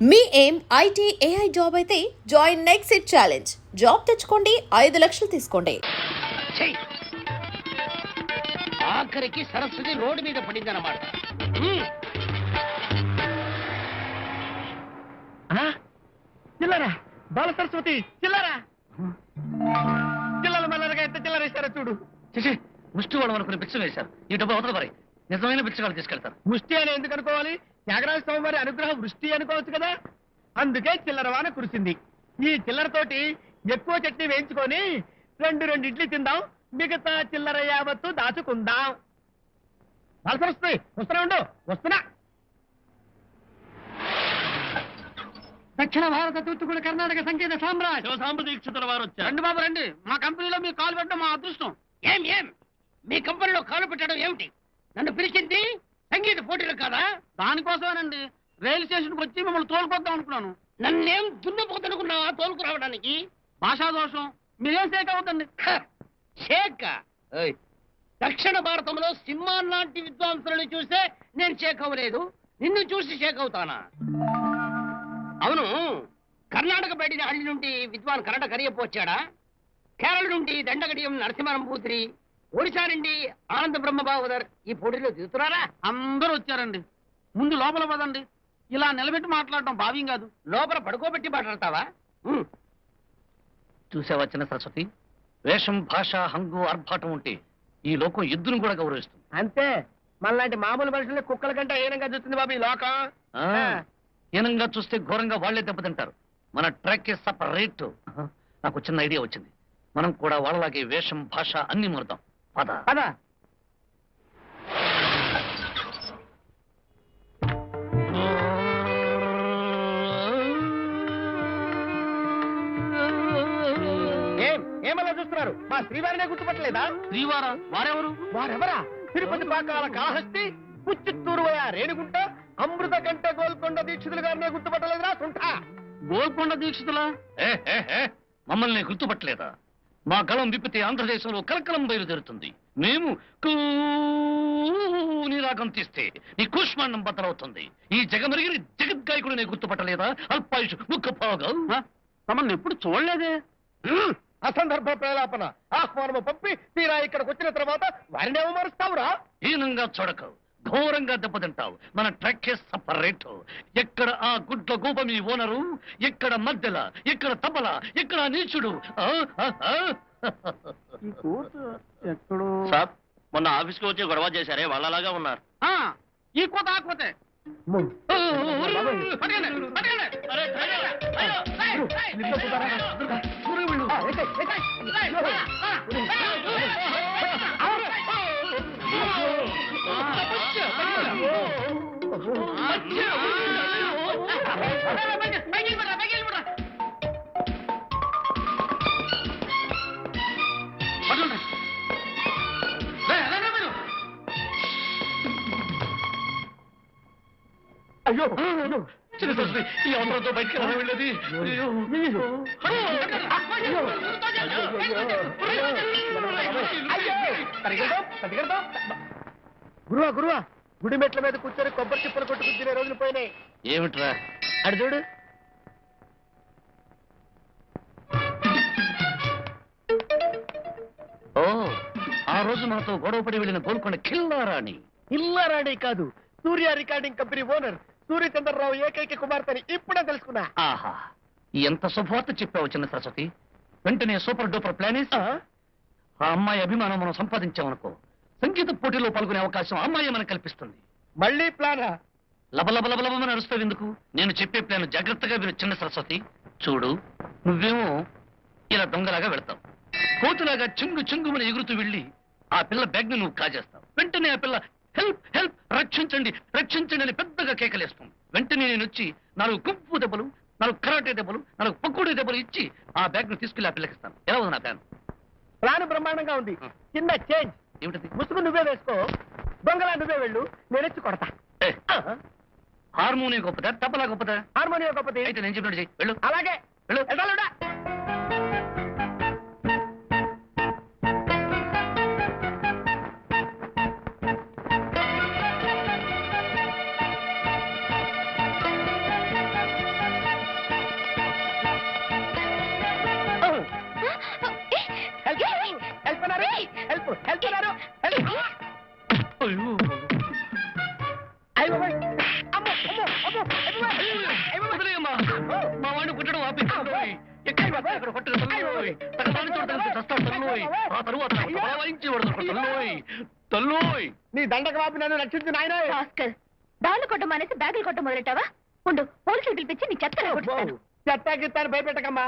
మీ ఏం IT AI job అయితే join next it challenge. Job తెచ్చుకోండి, 5 లక్షలు తీసుకోండి. ఆఖరికి సరస్వతి రోడ్డు మీద పడిందన్నమాట. చిల్లరా బాల సరస్వతి, చిల్లరా చిల్లల మల్లరగా ఎంత చిల్లరేశారో చూడు. ముష్టి వాళ్ళు అనుకుని బిచ్చం వేశారు. ఈ డబ్బు అవతల మరి నిజమైన బిచ్చగాళ్ళు తీసుకెళ్తారు. ముష్టి అని ఎందుకు అనుకోవాలి? త్యాగరాజ స్వామి వారి అనుగ్రహం వృష్టి అనుకోవచ్చు కదా. అందుకే చిల్లర వాన కురిసింది. ఈ చిల్లరతోటి ఎక్కువ చట్నీ వేయించుకొని రెండు ఇడ్లీ తిందాం, మిగతా చిల్లర యావత్తు దాచుకుందాం. వస్తుంది, వస్తున్నా ఉండు, వస్తున్నా. దక్షిణ భారత తూర్పుగూడ కర్ణాటక సంగీత సామ్రాజ్య దీక్షితుల వారు వచ్చారు. రండి బాబు రండి, మా కంపెనీలో మీ కాలు పెట్టడం మా అదృష్టం. ఏం మీ కంపెనీలో కాలు పెట్టడం ఏమిటి? నన్ను పిలిచింది సంగీత పోటీలు కాదా? దానికోసమేనండి రైలు స్టేషన్కి వచ్చి మిమ్మల్ని తోలుకొద్దాం అనుకున్నాను. నన్నేం దున్నపోతనుకున్నావా తోలుకు రావడానికి? భాషా దోషం, మీరేం షేక్ అవుతండి. షేక్ దక్షిణ భారతంలో సింహాల్లాంటి విద్వాంసులను చూస్తే నేను షేక్ అవ్వలేదు, నిన్ను చూసి షేక్ అవుతానా? అవును, కర్ణాటక బయటిన హళ్ళి నుండి విద్వాన్ కన్నడ కరియప్ప వచ్చాడా? కేరళ నుండి దండగడియం నరసింహరంభూతిరి, ఒడిశా నుండి ఆనంద బ్రహ్మబావదర్ ఈ పోటీలో దిగుతున్నారా? అందరూ వచ్చారండి. ముందు లోపల పదండి. ఇలా నిలబెట్టి మాట్లాడటం భావ్యం కాదు. లోపల పడుకోబెట్టి మాట్లాడతావా? చూసావా చిన్న సరస్వతి, వేషం, భాష, హంగు, ఆర్భాటం ఉంటే ఈ లోకం ఎద్దును కూడా గౌరవిస్తుంది. అంతే, మనలాంటి మామూలు మనుషుల్ని కుక్కల కంటే హీనంగా చూస్తుంది బాబు ఈ లోకం. హీనంగా చూస్తే ఘోరంగా వాళ్లే దెబ్బతింటారు. మన ట్రాక్ సపరేట్. నాకు చిన్న ఐడియా వచ్చింది. మనం కూడా వాళ్ళలాగే వేషం, భాష అన్ని మారుతాం. పద పద. ఏమలా చూస్తున్నారు? మా శ్రీవారినే గుర్తుపట్టలేదా? శ్రీవారా? వారెవరు? వారెవరా? తిరుపతి పాకాల కాళహస్తి, పుచ్చిత్తూరు రేణుగుంట, అమృత కంట గోల్కొండ దీక్షితులు గారినే గుర్తుపట్టలేదురా కుంఠ. గోల్కొండ దీక్షితులా? మమ్మల్ని గుర్తుపట్టలేదా? మా గళం విప్పితే ఆంధ్రదేశంలో కలకలం బయలుదేరుతుంది. మేము నీ రాగం తీస్తే నీ కూష్మాండం బద్దలవుతుంది. ఈ జగమరిగిరి జగద్గాయకుడు నే గుర్తుపట్టలేదా? అల్పాయుషు ముఖభాగా తమను ఎప్పుడు చూడలేదే. అసందర్భ ప్రేలాపన. ఆహ్వానము పంపి తీరా ఇక్కడికి వచ్చిన తర్వాత వారిని అవమరుస్తావురా? హీనంగా చూడకు, ఘోరంగా దెబ్బతింటావు. మన ట్రక్ సపరేట్. ఎక్కడ ఆ గుడ్ల గూప మీ ఓనరు, ఎక్కడ మధ్యల, ఎక్కడ తబల, ఎక్కడ నీచుడు. సార్, మొన్న ఆఫీస్కి వచ్చి గొడవ చేశారే వాళ్ళలాగా ఉన్నారు. ఈ కోత ఆ కోతే. అయ్యో చిన్న సరస్వతి, ఈ అవసరంతో బయటికి ఎలా వెళ్ళేది? గురువా గుడి మెట్ల మీద కూర్చొని కొబ్బరి చిప్పలు కొట్టుకుంటున్న రోజులు పోయినాయి. ఏమిట్రా? అడు చూడు. ఓ, ఆ రోజు మనతో గొడవపడి వెళ్ళిన గోల్కొండ కిల్లారాణి. ఇల్లారాణి కాదు, సూర్య రికార్డింగ్ కంపెనీ ఓనర్ సూర్యచంద్రరావు ఏకైక కుమార్తెని ఇప్పుడే తెలుసుకున్నా. ఆహా, ఎంత శుభవార్త చెప్పావు చిన్న సరస్వతి. వెంటనే సూపర్ డూపర్ ప్లాన్ వేసి ఆ అమ్మాయి అభిమానం మనం సంపాదించామనుకో, సంగీత పోటీలో పాల్గొనే అవకాశం అమ్మాయి మనకు కల్పిస్తుంది. మళ్ళీ ప్లానా? లబలబలబలమని అరుస్తావు ఎందుకు? నేను చెప్పే ప్లాన్ జాగ్రత్తగా విను చిన్న సరస్వతి. చూడు, నువ్వేమో ఇలా దొంగలాగా వెళ్తావు, కోతులాగా చింగుమని ఎగురుతూ వెళ్ళి ఆ పిల్ల బ్యాగ్ ని నువ్వు కాజేస్తావు. వెంటనే ఆ పిల్ల హెల్ప్ హెల్ప్, రక్షించండి రక్షించండి అని పెద్దగా కేకలేస్తుంది. వెంటనే నేను వచ్చి 4 గుంపు దెబ్బలు, 4 కరాటే దెబ్బలు, 4 పక్కుడు దెబ్బలు ఇచ్చి ఆ బ్యాగ్ ను తీసుకెళ్లి ఆ పిల్లకిస్తాను. ఎలా ఉంది నా ప్లాన్? ప్లాన్ బ్రహ్మాండంగా ఉంది. చిన్న చేంజ్. ఏమిటది? ముసుగు నువ్వే వేసుకో, దొంగలా నువ్వే వెళ్ళు, నేనెచ్చి కొడతా. హార్మోనియం గొప్పదా, తబలా గొప్పదా? హార్మోనియం గొప్పది. అయితే నేను చెప్పినట్టు చెయ్యి. వెళ్ళు. అలాగే వెళ్ళు. వెళ్ళాలుడా. అక్కడ కొట్టుకు తల్లోయ్. తగదాని చోట తెలిసి చస్తాడు తల్లోయ్. ఆ తరువాత నాకు తబలా వాయించేవాడు దొరకడు తల్లోయ్. తల్లోయ్. నీ దండక బాబు నన్ను రక్షించు నాయన. భాస్కర్ దాళ్ళు కొట్టం మానేసి బ్యాగులు కొట్టం మొదలెట్టావా ఉండు పోలీసులు పిలిపించి నీ చెత్త కొట్టిస్తాను చెత్తా గిత్తాను భయపెట్టకమ్మా.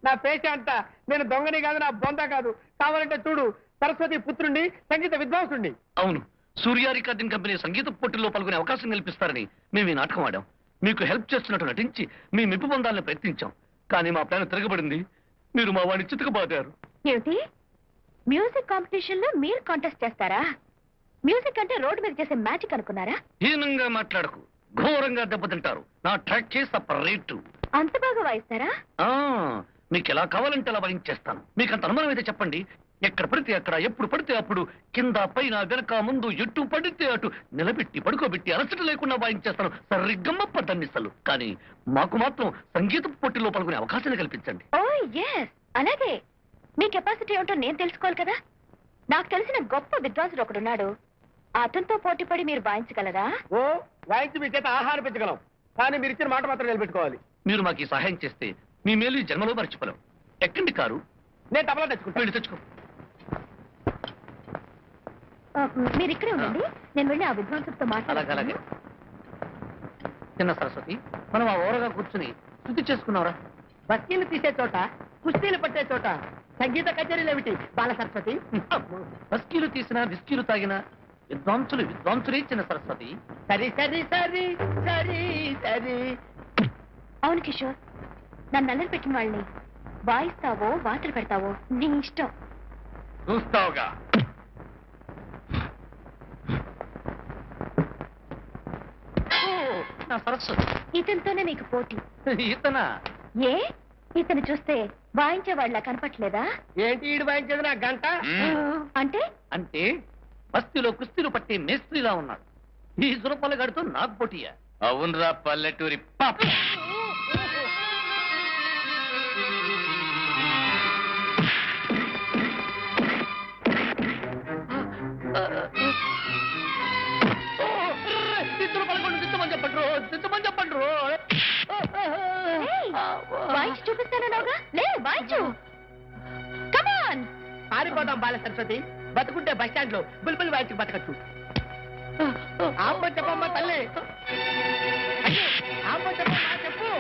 నా పేష అంట నేను దొంగని కాదు, నా బొంద కాదు. కావాలంటే చూడు, సరస్వతి పుత్రుణ్ణి, సంగీత విద్వాంసుణ్ణి. అవును, సూర్య రికార్డింగ్ కంపెనీ సంగీత పోటీల్లో పాల్గొనే అవకాశం కల్పిస్తారని మేము ఈ నాటకం ఆడాం. మీకు హెల్ప్ చేస్తున్నట్టు నటించి మీ మెప్పు పొందాలని ప్రయత్నించాం. కానీ మా ప్లాన్ తిరగబడింది. మీరు మా వాడిని చితకబాదారు. ఏమిటి మ్యూజిక్ కాంపిటీషన్ లో మీరు కాంటెస్ట్ చేస్తారా? మ్యూజిక్ అంటే రోడ్డు మీద చేసే మ్యాజిక్ అనుకున్నారా? హీనంగా మాట్లాడకు, ఘోరంగా దెబ్బతింటారు. నా ట్రాక్ చేసి సపరేటు. అంత బాగా వాయిస్తారా? మీకు ఎలా కావాలంటే అలా వాయించేస్తాను. మీకు అంత అనుమానం అయితే చెప్పండి. ఎక్కడ పడితే అక్కడ, ఎప్పుడు పడితే అప్పుడు, కింద పైన వెనక ముందు ఎటు పడితే అటు నిలబెట్టి పడుకోబెట్టి అలసట లేకుండా వాయించేస్తాను. సరిగ్గమ్మ దన్నిసలు. కానీ మాకు మాత్రం సంగీత పోటీలో పాల్గొనే అవకాశాన్ని కల్పించండి. ఓ ఎస్ అలాగే. మీ కెపాసిటీ ఏమిటో నేను తెలుసుకోవాలి కదా. నాకు తెలిసిన గొప్ప విద్వాంసుడు ఒకడున్నాడు. అతనితో పోటీ పడి మీరు వాయించగలరా? ఓ వాయించి మీ చేత ఆహారం పెంచగలం. కానీ మీరు ఇచ్చిన మాట మాత్రం నిలబెట్టుకోవాలి. మీరు మాకు ఈ సహాయం చేస్తే మీ మేలు ఈ జన్మలో మర్చిపోలేం. ఎక్కండి కారు. నేను తబలా తెచ్చుకుంటా. వెళ్ళి తెచ్చుకో. మీరు ఇక్కడే ఉండండి, నేను వెళ్ళి ఆ విద్వాంసుడితో అలాగే అలాగే. మాట్లాడాలి. చిన్న సరస్వతి, మనం ఆ ఓరగా కూర్చుని శుద్ధి చేసుకున్నావురా. బస్తీలు తీసే చోట, కుస్తీలు పట్టే చోట సంగీత కచేరీలు ఏమిటి బాల సరస్వతి? బస్కీలు తీసినా విస్కీలు తాగినా విద్వాంసులే చిన్న సరస్వతి. సరి సరి సరి సరి సరి. అవును కిషోర్, నన్ను నల్లరి పెట్టిన వాళ్ళని వాయిస్తావో వాతలు పెడతావో నీ ఇష్టం. చూస్తావుగా. నా సరస్వతి. ఇతనితోనే నీకు పోటీ. ఇతనా? ఏ ఇతను చూస్తే వాయించే వాళ్ళ కనపట్లేదా? ఏంటి ఈడు వాయించేది నా గంట? అంటే అంటే బస్తీలో కుస్తీలు పట్టే మేస్త్రిలా ఉన్నాడు. ఈ సురపల్లగాడితో నాకు పోటీయా? అవునరా పల్లెటూరి పాప. ఏయ్, వాయించి చూపిస్తానన్నావుగా, లే వాయించు. కమాన్. ఆరిపోదాం బాల సరస్వతి. బతుకుంటే బస్ స్టాండ్ లో బుల్బుల్ వాయించి బతకచ్చు. ఆమ్మ చెప్పమ్మా తల్లి. అయ్యో, ఆమ్మ చెప్పమ్మా చెప్పు.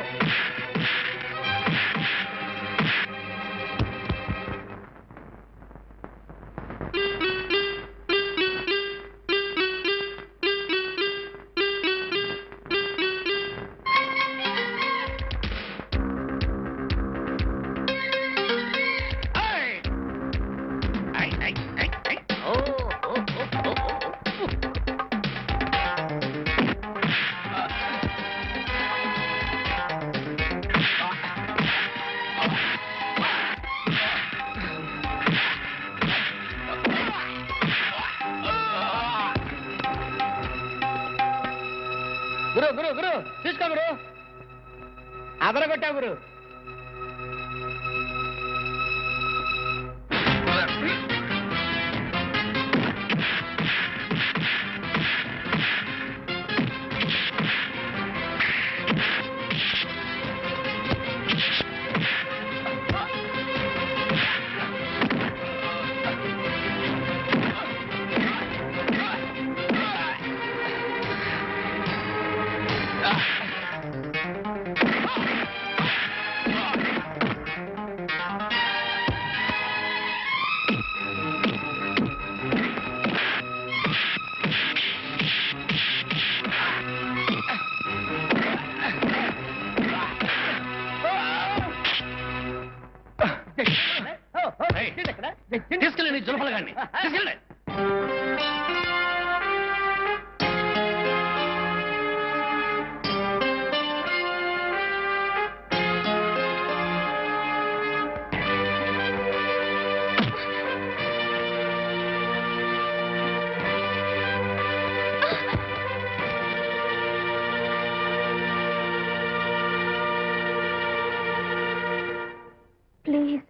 గురు గురు గురు తీసుకో గురు. అదరగొట్టా గురు. తీసుకెళ్ళండి జులపలగాడిని. తీసుకెళ్ళండి. ప్లీజ్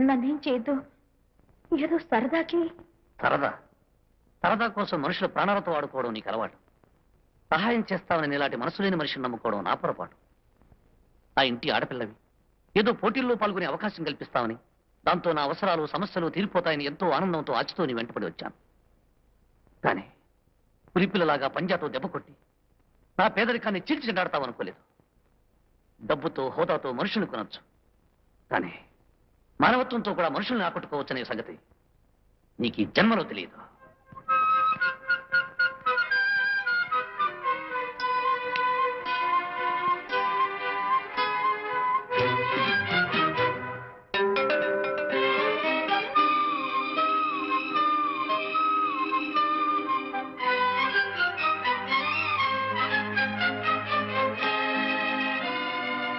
నన్నేం చేయొద్దు. ఏదో సరదాకి. సరదా సరదా కోసం మనుషుల ప్రాణాలతో ఆడుకోవడం నీకు అలవాటు. సహాయం చేస్తామని ఇలాంటి మనసు లేని మనిషిని నమ్ముకోవడం నా పొరపాటు. ఆ ఇంటి ఆడపిల్లవి, ఏదో పోటీల్లో పాల్గొనే అవకాశం కల్పిస్తామని, దాంతో నా అవసరాలు సమస్యలు తీరిపోతాయని ఎంతో ఆనందంతో ఆశతో నీ వెంటపడి వచ్చాను. కానీ పులిపిల్లలాగా పంజాతో దెబ్బ కొట్టి నా పేదరికాన్ని చీల్చిచెండాడతావనుకోలేదు. డబ్బుతో హోదాతో మనుషుల్ని కొనొచ్చు, కానీ మానవత్వంతో కూడా మనుషుల్ని ఆకట్టుకోవచ్చనే సంగతి నీకు ఈ జన్మలో తెలియదు.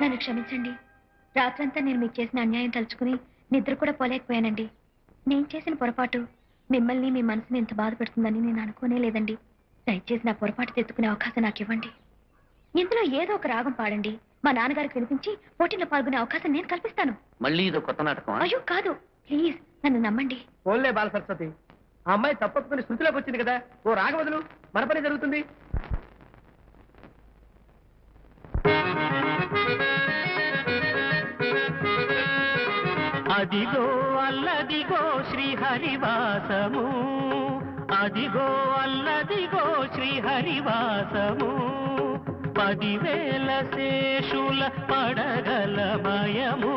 నన్ను క్షమించండి. రాత్రంతా నేను మీకు చేసిన అన్యాయం తలుచుకుని నిద్ర కూడా పోలేకపోయానండి. నేను చేసిన పొరపాటు మిమ్మల్ని మీ మనసుని ఎంత బాధ పెడుతుందని నేను అనుకోనే లేదండి. దయచేసి నా పొరపాటు తెచ్చుకునే అవకాశం నాకు ఇవ్వండి. ఇందులో ఏదో ఒక రాగం పాడండి. మా నాన్నగారికి వినిపించి పోటీలో పాల్గొనే అవకాశం నేను కల్పిస్తాను. మళ్ళీ ఇదో కొత్త నాటకం. అయ్యో కాదు, ప్లీజ్ నన్ను నమ్మండి. ఓన్లే బాల సరస్వతి, ఆ అమ్మాయి తప్పొప్పుకుని శృతిలోకి వచ్చింది కదా, ఓ రాగవదులు, మన పని జరుగుతుంది. అదిగో అల్లదిగో శ్రీహరివాసము, అదిగో అల్లదిగో శ్రీహరివాసము, 10,000 శేషుల పడగలమయము,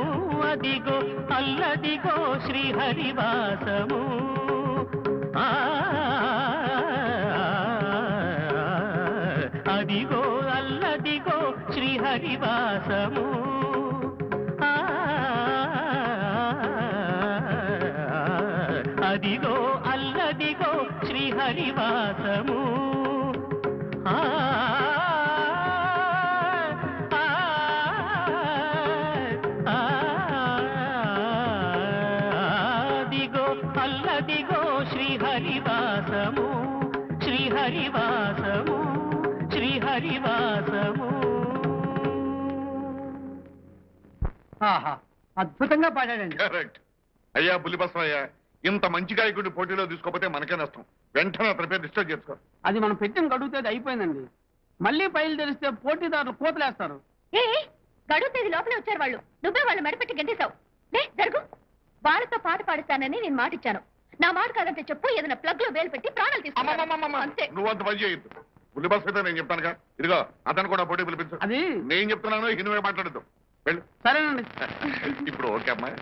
అదిగో అల్లదిగో శ్రీహరివాసము. అదిగో అల్లదిగో శ్రీహరివాసము. అదిగో అల్లదిగో శ్రీహరివాసము. అదిగో అల్లదిగో శ్రీహరివాసము, శ్రీహరివాసము, శ్రీహరివాసము. ఆహా, అద్భుతంగా పాడాడండి. కరెక్ట్. అయ్యా బుల్లిబసవయ్య, ఇంత మంచి గాయకుడి పోటీలో తీసుకోకపోతే మనకే నష్టం. వెంటనే అతని పేరు రిజిస్టర్ చేసుకో. అది మనం పెట్టిన గడువు తేదీ అయిపోయిందండి. మళ్ళీ ఫైల్ తెరిస్తే పోటీదారులు కోతలేస్తారు. ఏ గడువు తేదీ లోపలే వచ్చారు వాళ్ళు. నువ్వే వాళ్ళు మెడపెట్టి గంటేశావు. జరుగు. వాళ్ళతో పాట పాడిస్తానని నేను మాట ఇచ్చాను. నా మాట కాదంటే చెప్పు, ఏదైనా ప్లగ్ లో వేలు పెట్టి ప్రాణాలు తీసుకున్నాను అంతే. నువ్వు అంత పని చేయొద్దు. బుల్లిబసవైతే నేను చెప్తానుగా. ఇదిగో అతను కూడా పోటీ పిలిపించు. అది నేను చెప్తున్నాను, ఇనువే మాట్లాడద్దు. వెళ్ళు. సరేనండి. ఇప్పుడు ఓకే అమ్మాయి.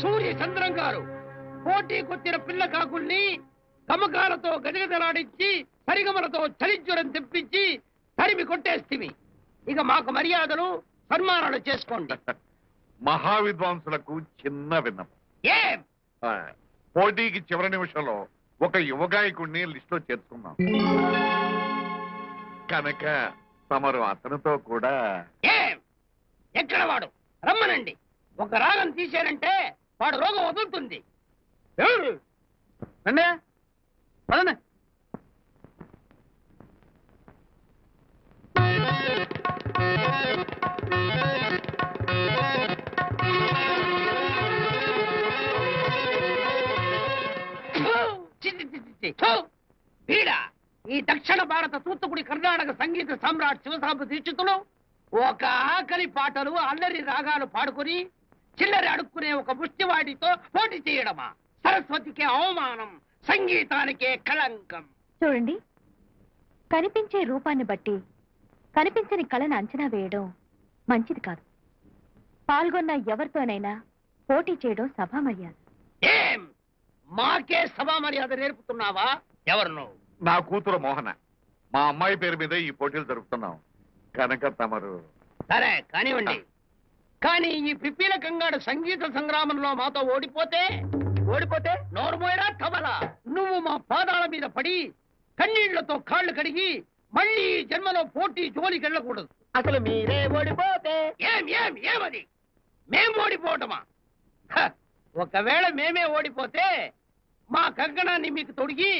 సూర్య చంద్రం గారు పోటీకొచ్చిన పిల్ల కాకుల్ని గమకాలతో గజగజలాడించి సరిగమలతో చలిజ్వరం తెప్పించి తరిమి కొట్టేస్తివి. ఇక మాకు మర్యాదలు సన్మానాలు చేసుకోండి. మహావిద్వాంసులకు చిన్న విన్నపం. ఏం పోటీకి చివరి నిమిషంలో ఒక యువ గాయకుడిని లిస్టులో చేర్చుకున్నాం కనుక తమరు అతనితో కూడా. ఏం ఎక్కడ వాడు? రమ్మనండి. ఒక రాగం తీశారంటే వాడు రోగం వదులుతుంది. రండి, పదండి. వీడా ఈ దక్షిణ భారత తూత్తుకుడి కర్ణాటక సంగీత సమ్రాట్ శివసాంబ దీక్షితులు ఒక ఆకలి పాటలు అల్లరి రాగాలు పాడుకుని చిల్లరి అడుక్కునే ఒక ముష్టివాడితో పోటీ చేయడమా? సరస్వతికే అవమానం, సంగీతానికే కళంకం. చూడండి, కనిపించే రూపాన్ని బట్టి కనిపించని కళను అంచనా వేయడం మంచిది కాదు. పాల్గొన్న ఎవరితోనైనా పోటీ చేయడం సభా మర్యాద. ఏం మాకే సభా మర్యాద నేర్పుతున్నావా? ఎవరు నువ్వు? నా కూతురు మోహన. మా అమ్మాయి పేరు మీద ఈ పోటీలు జరుపుతున్నాం కనుక తమరు. సరే కానివ్వండి. కానీ ఈ పిప్పీల కంగాడు సంగీత సంగ్రామంలో మాతో ఓడిపోతే నోరు మోయరా తబలా. నువ్వు మా పాదాల మీద పడి కన్నీళ్లతో కాళ్ళు కడిగి మళ్ళీ ఈ జన్మలో పోటీ జోలికి వెళ్ళకూడదు. అసలు మీరే ఓడిపోతే ఏమది? మేం ఓడిపోవటమా? ఒకవేళ మేమే ఓడిపోతే మా కంకణాన్ని మీకు తొడిగి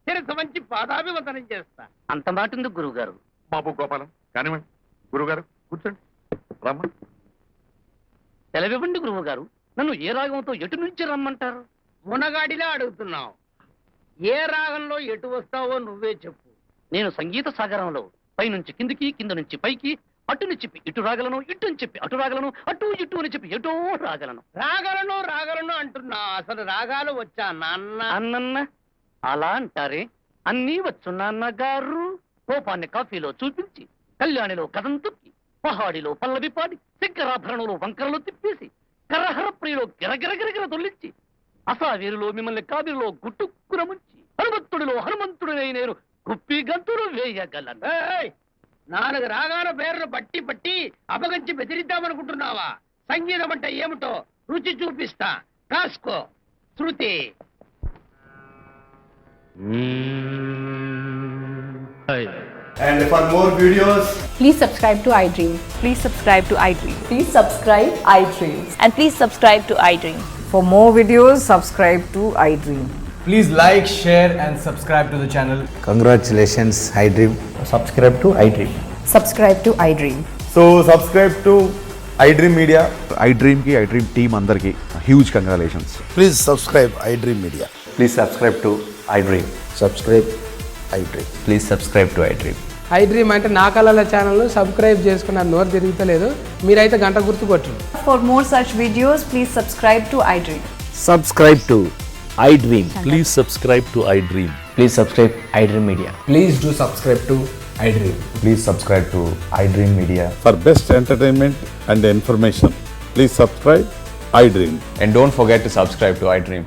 శిరస వంచి పాదాభివందనం చేస్తా. అంత మాట ఉంది గురువు గారు. బాబు గోపాలం కానివ్వండి. గురుగారు కూర్చోండి. రమ్మ. సెలవివ్వండి గురువు గారు. నన్ను ఏ రాగంతో ఎటు నుంచి రమ్మంటారు? మునగాడిలా అడుగుతున్నావు. ఏ రాగంలో ఎటు వస్తావో నువ్వే చెప్పు. నేను సంగీత సాగరంలో పైనుంచి కిందికి, కింద నుంచి పైకి, అటుని చెప్పి ఇటు రాగలను, ఇటుని చెప్పి అటు రాగలను, అటు ఇటు అని చెప్పి ఎటో రాగలను. రాగలను అంటున్నా. అసలు రాగాలు వచ్చా నాన్న? అన్నన్న అలా అంటారే. అన్నీ వచ్చు నాన్నగారు. కోపాన్ని కాఫీలో చూపించి, కళ్యాణిలో కథం తొక్కి, పహాడిలో పల్లవి పాడి, శంకరాభరణంలో వంకరలు తిప్పేసి, కరహర ప్రియులో గిరగిరగిరగిర దొల్లించి, అసావీరులో మిమ్మల్ని కావిరిలో గుట్టుక్కున ముంచి, హనుమంతుడిలో హనుమంతుడినై నేను కుప్పి గంతులు వేయగలను. ఏయ్! 4 రాగాల పేర్లు పట్టి అపగంచి బెదిరిద్దామనుకుంటున్నావా? సంగీతం అంటే ఏమిటో రుచి చూపిస్తా. కాసుకో. శృతి. And for more videos, Please subscribe to iDream. Please subscribe to iDream. Please subscribe iDream. And please subscribe to iDream. For more videos, subscribe to iDream. please like, share, and subscribe to the channel. Congratulations, iDream. Subscribe to iDream. Subscribe to iDream. So, subscribe to iDream Media. iDream ki iDream team andarki huge congratulations. Please subscribe iDream Media. Please subscribe to iDream. Subscribe iDream. Please subscribe to iDream. iDream అంటే నా కళల channel subscribe చేసుకున్న నోరు తిరుగుతలేదు. మీరైతే గంట గుర్తు కొట్టండి. For more such videos, please subscribe to iDream. Subscribe to iDream. Please subscribe to iDream. Please subscribe iDream Media. Please do subscribe to iDream. Please subscribe to iDream Media. For best entertainment and information, please subscribe iDream. And don't forget to subscribe to iDream.